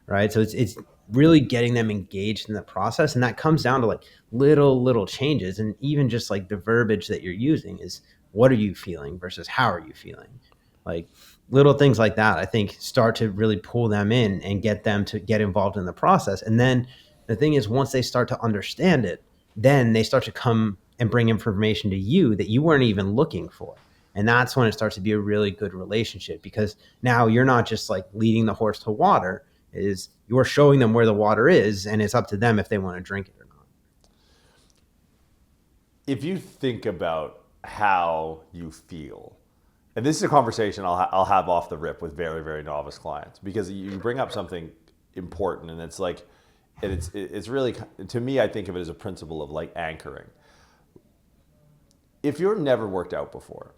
Speaker 3: right? So it's really getting them engaged in the process. And that comes down to like little changes. And even just like the verbiage that you're using is, what are you feeling versus how are you feeling? Like little things like that, I think, start to really pull them in and get them to get involved in the process. And then the thing is, once they start to understand it, then they start to come and bring information to you that you weren't even looking for. And that's when it starts to be a really good relationship, because now you're not just like leading the horse to water, is you're showing them where the water is, and it's up to them if they want to drink it or not.
Speaker 2: If you think about how you feel, and this is a conversation I'll have off the rip with very, very novice clients, because you bring up something important, and it's like, and it's really, to me, I think of it as a principle of like anchoring. If you're never worked out before,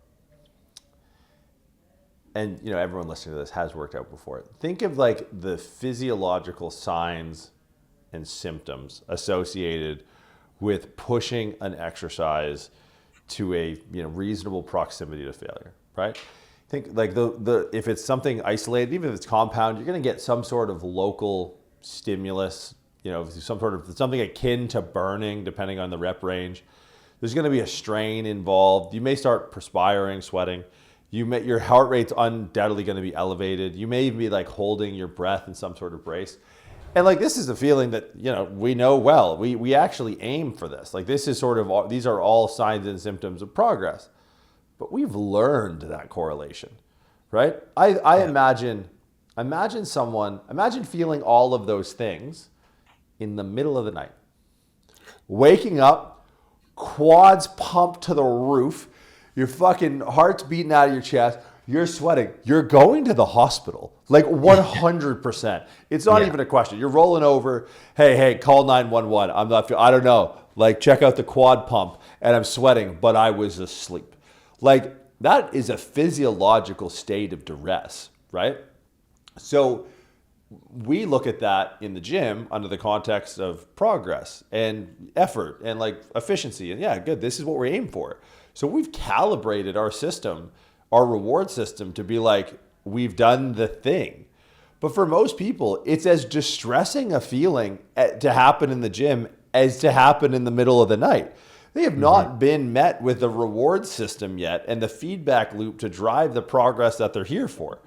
Speaker 2: and everyone listening to this has worked out before, think of like the physiological signs and symptoms associated with pushing an exercise to a reasonable proximity to failure, right? Think like the if it's something isolated, even if it's compound, you're going to get some sort of local stimulus, something akin to burning, depending on the rep range. There's going to be a strain involved. You may start perspiring, sweating. Your heart rate's undoubtedly going to be elevated. You may even be like holding your breath in some sort of brace. And like, this is a feeling that, we know well. We actually aim for this. Like, this is these are all signs and symptoms of progress. But we've learned that correlation, right? I imagine feeling all of those things in the middle of the night, waking up, quads pumped to the roof, your fucking heart's beating out of your chest, you're sweating, you're going to the hospital, like 100%. It's not even a question. You're rolling over, hey, call 911. I don't know, like check out the quad pump, and I'm sweating, but I was asleep. Like, that is a physiological state of duress, right? So we look at that in the gym under the context of progress and effort and like efficiency. And yeah, good, this is what we aim for. So we've calibrated our system, our reward system, to be like, we've done the thing. But for most people, it's as distressing a feeling to happen in the gym as to happen in the middle of the night. They have not been met with the reward system yet and the feedback loop to drive the progress that they're here for,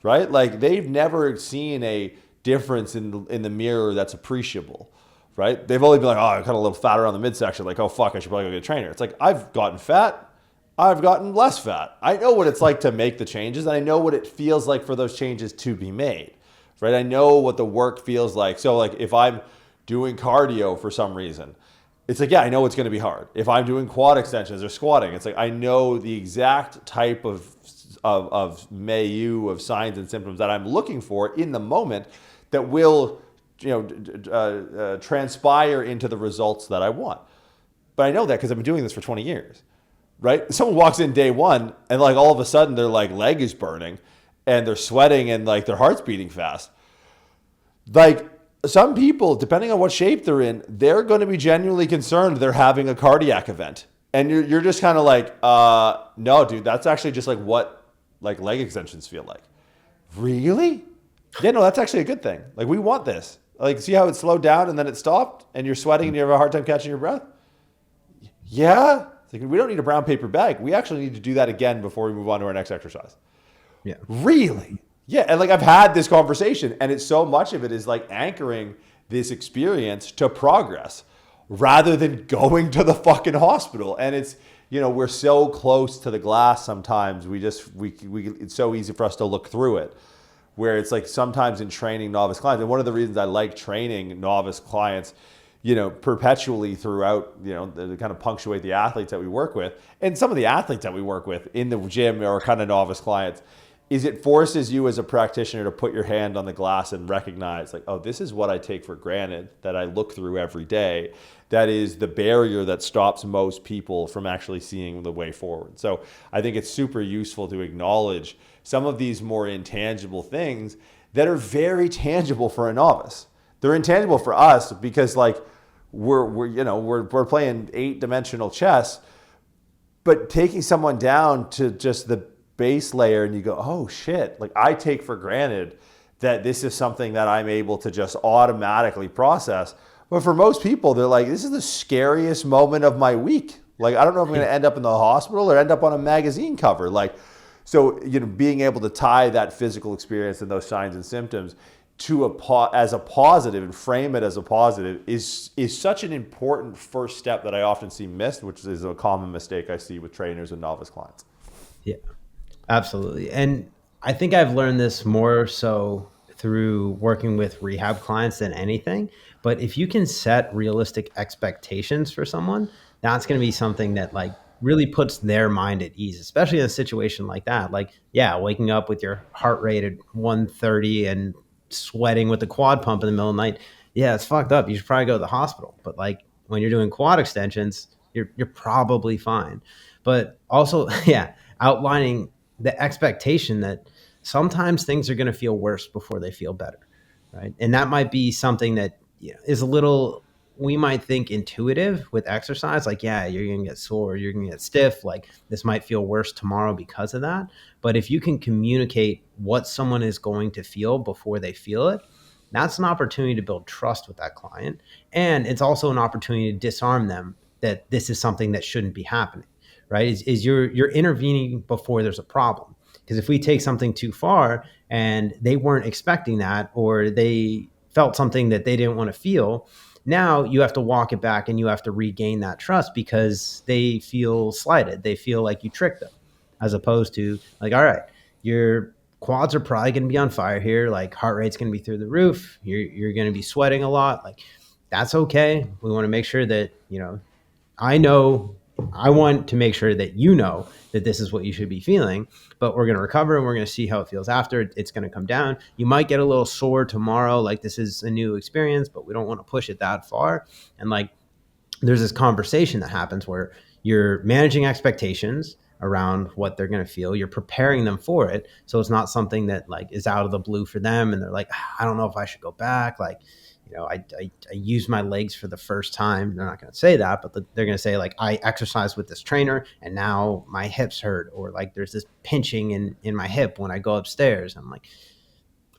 Speaker 2: right? Like they've never seen a difference in the mirror that's appreciable, right? They've only been like, oh, I got a little fat around the midsection. Like, oh, fuck, I should probably go get a trainer. It's like, I've gotten fat. I've gotten less fat. I know what it's like to make the changes. And I know what it feels like for those changes to be made, right? I know what the work feels like. So like if I'm doing cardio for some reason, it's like, yeah, I know it's going to be hard. If I'm doing quad extensions or squatting, it's like, I know the exact type of milieu of signs and symptoms that I'm looking for in the moment that will, transpire into the results that I want. But I know that because I've been doing this for 20 years, right? Someone walks in day one and like all of a sudden their like leg is burning and they're sweating and like their heart's beating fast. Like some people, depending on what shape they're in, they're going to be genuinely concerned they're having a cardiac event. And you're just kind of like, no, dude, that's actually just like what like leg extensions feel like. Really? Yeah, no, that's actually a good thing. Like we want this. Like see how it slowed down and then it stopped and you're sweating and you have a hard time catching your breath? Yeah. It's like, we don't need a brown paper bag. We actually need to do that again before we move on to our next exercise.
Speaker 3: Yeah.
Speaker 2: Really? Yeah. And like I've had this conversation and it's so much of it is like anchoring this experience to progress rather than going to the fucking hospital. And it's, we're so close to the glass sometimes. We it's so easy for us to look through it. Where it's like sometimes in training novice clients, and one of the reasons I like training novice clients, perpetually throughout, to kind of punctuate the athletes that we work with, and some of the athletes that we work with in the gym are kind of novice clients, is it forces you as a practitioner to put your hand on the glass and recognize like, oh, this is what I take for granted that I look through every day. That is the barrier that stops most people from actually seeing the way forward. So I think it's super useful to acknowledge some of these more intangible things that are very tangible for a novice. They're intangible for us because like we're playing 8-dimensional chess, but taking someone down to just the base layer and you go, oh shit, like I take for granted that this is something that I'm able to just automatically process. But for most people, they're like, this is the scariest moment of my week. Like, I don't know if I'm going to end up in the hospital or end up on a magazine cover. Like, so, being able to tie that physical experience and those signs and symptoms to as a positive and frame it as a positive is such an important first step that I often see missed, which is a common mistake I see with trainers and novice clients.
Speaker 3: Yeah, absolutely. And I think I've learned this more so through working with rehab clients than anything. But if you can set realistic expectations for someone, that's going to be something that like really puts their mind at ease, especially in a situation like that. Like, yeah, waking up with your heart rate at 130 and sweating with the quad pump in the middle of the night. Yeah, it's fucked up. You should probably go to the hospital. But like when you're doing quad extensions, you're probably fine. But also, yeah, outlining the expectation that sometimes things are going to feel worse before they feel better, right? And that might be something that is a little, we might think intuitive with exercise. Like, yeah, you're going to get sore, you're going to get stiff. Like this might feel worse tomorrow because of that. But if you can communicate what someone is going to feel before they feel it, that's an opportunity to build trust with that client. And it's also an opportunity to disarm them that this is something that shouldn't be happening, right? Is you're intervening before there's a problem. Because if we take something too far and they weren't expecting that, or they felt something that they didn't want to feel, now you have to walk it back and you have to regain that trust because they feel slighted. They feel like you tricked them, as opposed to like, all right, your quads are probably going to be on fire here. Like heart rate's going to be through the roof. You're going to be sweating a lot. Like that's okay. We want to make sure that, I want to make sure that that this is what you should be feeling, but we're going to recover and we're going to see how it feels after. It's going to come down. You might get a little sore tomorrow. Like this is a new experience, but we don't want to push it that far. And like, there's this conversation that happens where you're managing expectations around what they're going to feel. You're preparing them for it. So it's not something that like is out of the blue for them. And they're like, I don't know if I should go back. Like, I used my legs for the first time. They're not going to say that, but they're going to say like, I exercised with this trainer and now my hips hurt, or like there's this pinching in my hip when I go upstairs. I'm like,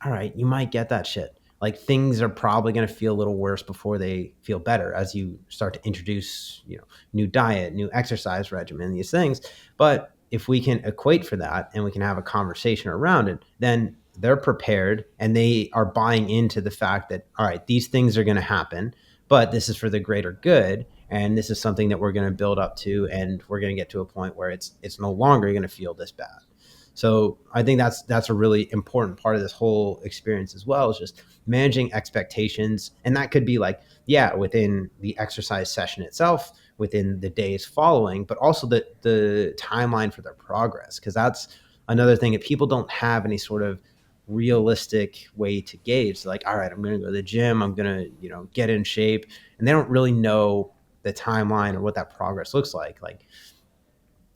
Speaker 3: all right, you might get that shit. like things are probably going to feel a little worse before they feel better as you start to introduce, new diet, new exercise regimen, these things. But if we can equate for that and we can have a conversation around it, then they're prepared and they are buying into the fact that, all right, these things are going to happen, but this is for the greater good. And this is something that we're going to build up to, and we're going to get to a point where it's no longer going to feel this bad. So I think that's a really important part of this whole experience as well, is just managing expectations. And that could be like, within the exercise session itself, within the days following, but also the timeline for their progress. Because that's another thing that people don't have any sort of realistic way to gauge. Like, all right, I'm going to go to the gym, I'm going to, get in shape. And they don't really know the timeline or what that progress looks like. Like,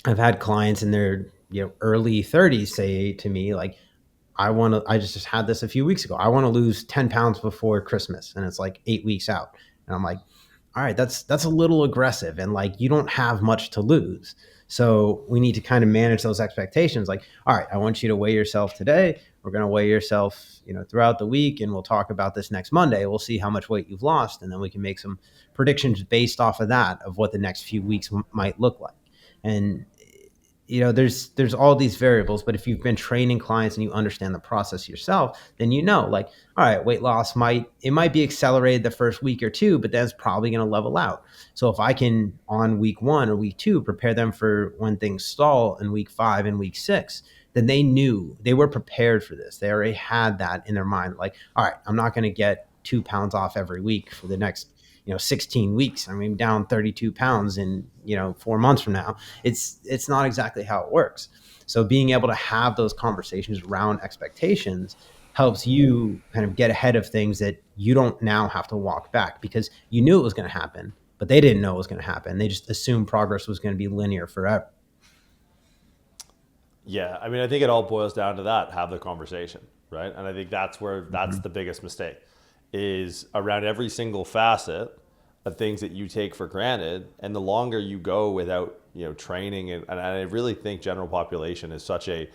Speaker 3: I've had clients in their early 30s say to me, like, I just had this a few weeks ago. I want to lose 10 pounds before Christmas. And it's like 8 weeks out. And I'm like, all right, that's a little aggressive. And like, you don't have much to lose. So we need to kind of manage those expectations. Like, all right, I want you to weigh yourself today. We're going to weigh yourself, throughout the week. And we'll talk about this next Monday. We'll see how much weight you've lost. And then we can make some predictions based off of that, of what the next few weeks might look like. And there's all these variables, but if you've been training clients and you understand the process yourself, then like, all right, weight loss might be accelerated the first week or two, but that's probably going to level out. So if I can, on week 1 or week 2, prepare them for when things stall in week 5 and week 6, then they were prepared for this. They already had that in their mind. Like, all right, I'm not going to get 2 pounds off every week for the next 16 weeks. I mean, down 32 pounds in, 4 months from now. It's not exactly how it works. So being able to have those conversations around expectations helps you kind of get ahead of things that you don't now have to walk back, because you knew it was going to happen, but they didn't know it was going to happen. They just assumed progress was going to be linear forever.
Speaker 2: Yeah, I mean, I think it all boils down to that: have the conversation, right? And I think that's the biggest mistake, is around every single facet of things that you take for granted. And the longer you go without, training, and I really think general population is such a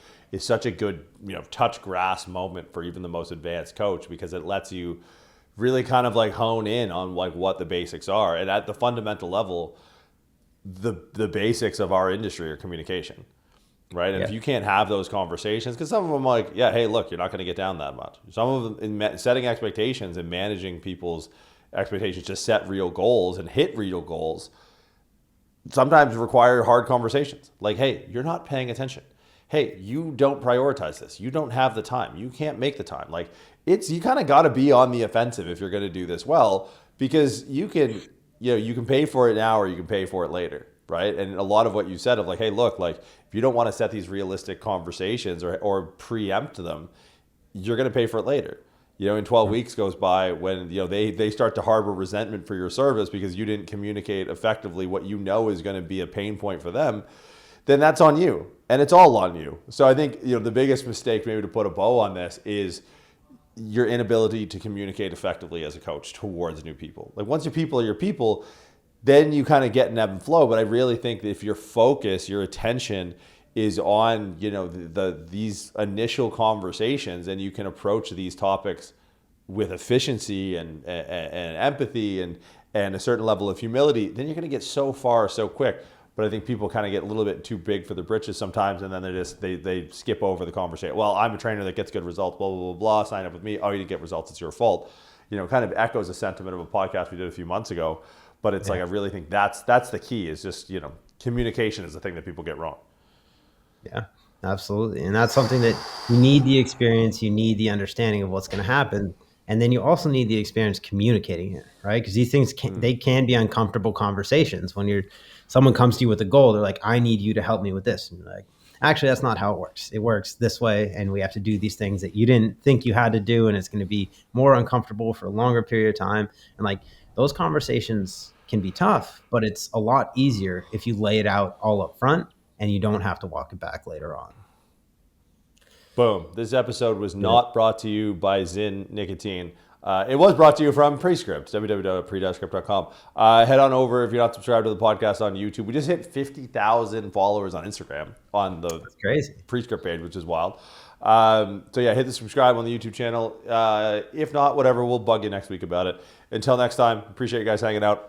Speaker 2: good, touch grass moment for even the most advanced coach, because it lets you really kind of like hone in on like what the basics are. And at the fundamental level, the basics of our industry are communication. Right. And if you can't have those conversations, because some of them like, hey, look, you're not going to get down that much. Some of them in setting expectations and managing people's expectations to set real goals and hit real goals sometimes require hard conversations. Like, hey, you're not paying attention. Hey, you don't prioritize this. You don't have the time. You can't make the time. Like, you kind of got to be on the offensive if you're going to do this well, because you can pay for it now or you can pay for it later. Right. And a lot of what you said of like, hey, look, like if you don't want to set these realistic conversations or preempt them, you're going to pay for it later. In 12 weeks goes by when, they start to harbor resentment for your service because you didn't communicate effectively what is going to be a pain point for them, then that's on you, and it's all on you. So I think, the biggest mistake, maybe to put a bow on this, is your inability to communicate effectively as a coach towards new people. Like, once your people are your people, then you kind of get an ebb and flow. But I really think that if your focus, your attention is on, these initial conversations, and you can approach these topics with efficiency and empathy and a certain level of humility, then you're going to get so far so quick. But I think people kind of get a little bit too big for their britches sometimes, and then they skip over the conversation. Well, I'm a trainer that gets good results, blah, blah, blah, blah. Sign up with me. Oh, you didn't get results, it's your fault. Kind of echoes a sentiment of a podcast we did a few months ago. But it's like, I really think that's the key, is just, communication is the thing that people get wrong.
Speaker 3: Yeah, absolutely. And that's something that you need the experience, you need the understanding of what's going to happen. And then you also need the experience communicating it, right? Because these things they can be uncomfortable conversations. When someone comes to you with a goal, they're like, I need you to help me with this. And you're like, actually, that's not how it works. It works this way. And we have to do these things that you didn't think you had to do. And it's going to be more uncomfortable for a longer period of time. And like, those conversations can be tough, but it's a lot easier if you lay it out all up front and you don't have to walk it back later on.
Speaker 2: Boom. This episode was not brought to you by Zyn Nicotine. It was brought to you from Prescript, www.pre-script.com. Head on over if you're not subscribed to the podcast on YouTube. We just hit 50,000 followers on Instagram on the
Speaker 3: Crazy.
Speaker 2: Prescript page, which is wild. So yeah, hit the subscribe on the YouTube channel. If not, whatever, we'll bug you next week about it. Until next time, appreciate you guys hanging out.